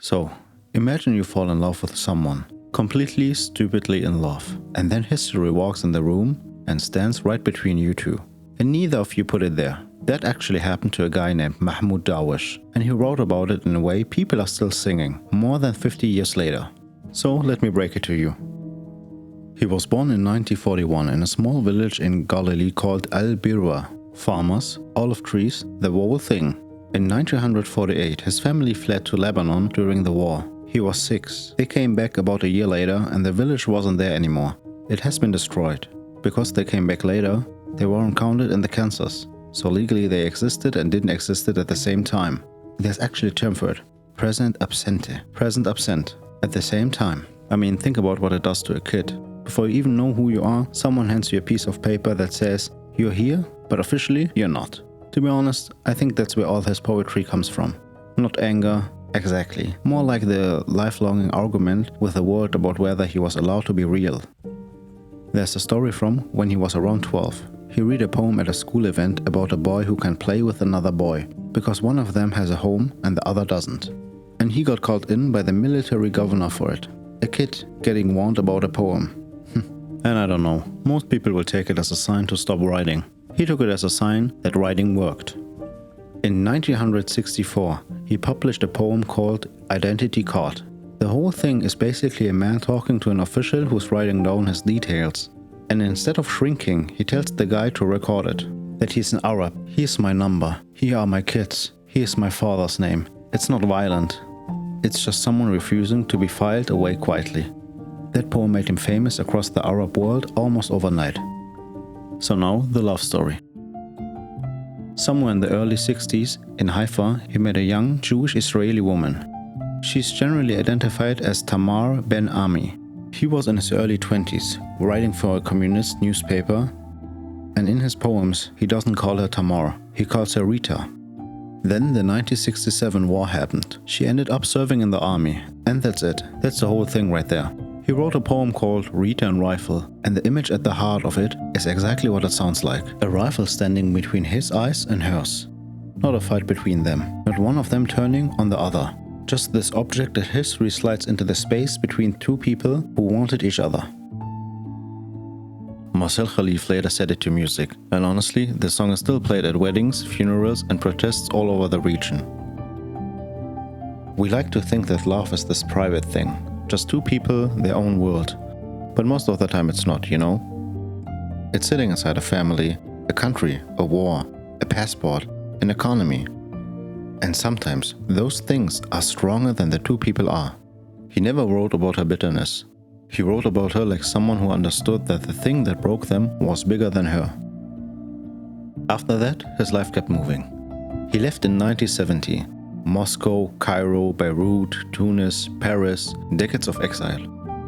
So, imagine you fall in love with someone, completely stupidly in love, and then history walks in the room and stands right between you two. And neither of you put it there. That actually happened to a guy named Mahmoud Darwish, and he wrote about it in a way people are still singing, more than 50 years later. So let me break it to you. He was born in 1941 in a small village in Galilee called Al-Birwa. Farmers, olive trees, the whole thing. In 1948, his family fled to Lebanon during the war. He was 6. They came back about a year later and the village wasn't there anymore. It has been destroyed. Because they came back later, they weren't counted in the census. So legally they existed and didn't exist at the same time. There's actually a term for it. Present absente. Present absent. At the same time. I mean, think about what it does to a kid. Before you even know who you are, someone hands you a piece of paper that says, you're here, but officially you're not. To be honest, I think that's where all his poetry comes from. Not anger, exactly. More like the lifelong argument with the world about whether he was allowed to be real. There's a story from when he was around 12. He read a poem at a school event about a boy who can play with another boy, because one of them has a home and the other doesn't. And he got called in by the military governor for it. A kid getting warned about a poem. And I don't know, most people will take it as a sign to stop writing. He took it as a sign that writing worked. In 1964, he published a poem called Identity Card. The whole thing is basically a man talking to an official who's writing down his details. And instead of shrinking, he tells the guy to record it. That he's an Arab. Here's my number. Here are my kids. Here's my father's name. It's not violent. It's just someone refusing to be filed away quietly. That poem made him famous across the Arab world almost overnight. So now, the love story. Somewhere in the early 60s, in Haifa, he met a young Jewish Israeli woman. She's generally identified as Tamar Ben Ami. He was in his early 20s, writing for a communist newspaper, and in his poems, he doesn't call her Tamar, he calls her Rita. Then the 1967 war happened. She ended up serving in the army, and that's it. That's the whole thing right there. He wrote a poem called Rita and Rifle, and the image at the heart of it is exactly what it sounds like. A rifle standing between his eyes and hers. Not a fight between them, not one of them turning on the other. Just this object that history slides into the space between two people who wanted each other. Marcel Khalif later set it to music, and honestly, the song is still played at weddings, funerals, and protests all over the region. We like to think that love is this private thing. Just two people, their own world. But most of the time it's not, you know? It's sitting inside a family, a country, a war, a passport, an economy. And sometimes those things are stronger than the two people are. He never wrote about her bitterness. He wrote about her like someone who understood that the thing that broke them was bigger than her. After that, his life kept moving. He left in 1970. Moscow, Cairo, Beirut, Tunis, Paris, decades of exile.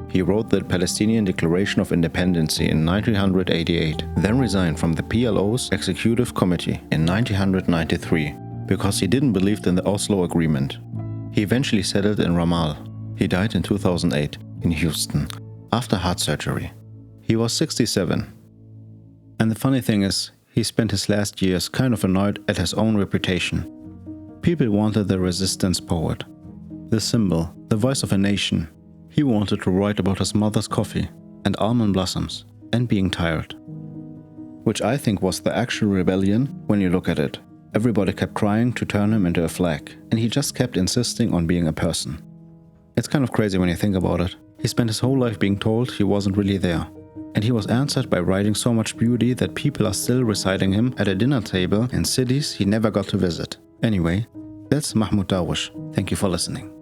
He wrote the Palestinian Declaration of Independence in 1988, then resigned from the PLO's Executive Committee in 1993 because he didn't believe in the Oslo Agreement. He eventually settled in Ramallah. He died in 2008 in Houston after heart surgery. He was 67. And the funny thing is, he spent his last years kind of annoyed at his own reputation. People wanted the resistance poet, the symbol, the voice of a nation. He wanted to write about his mother's coffee and almond blossoms and being tired. Which I think was the actual rebellion when you look at it. Everybody kept trying to turn him into a flag, and he just kept insisting on being a person. It's kind of crazy when you think about it. He spent his whole life being told he wasn't really there. And he was answered by writing so much beauty that people are still reciting him at a dinner table in cities he never got to visit. Anyway, that's Mahmoud Darwish. Thank you for listening.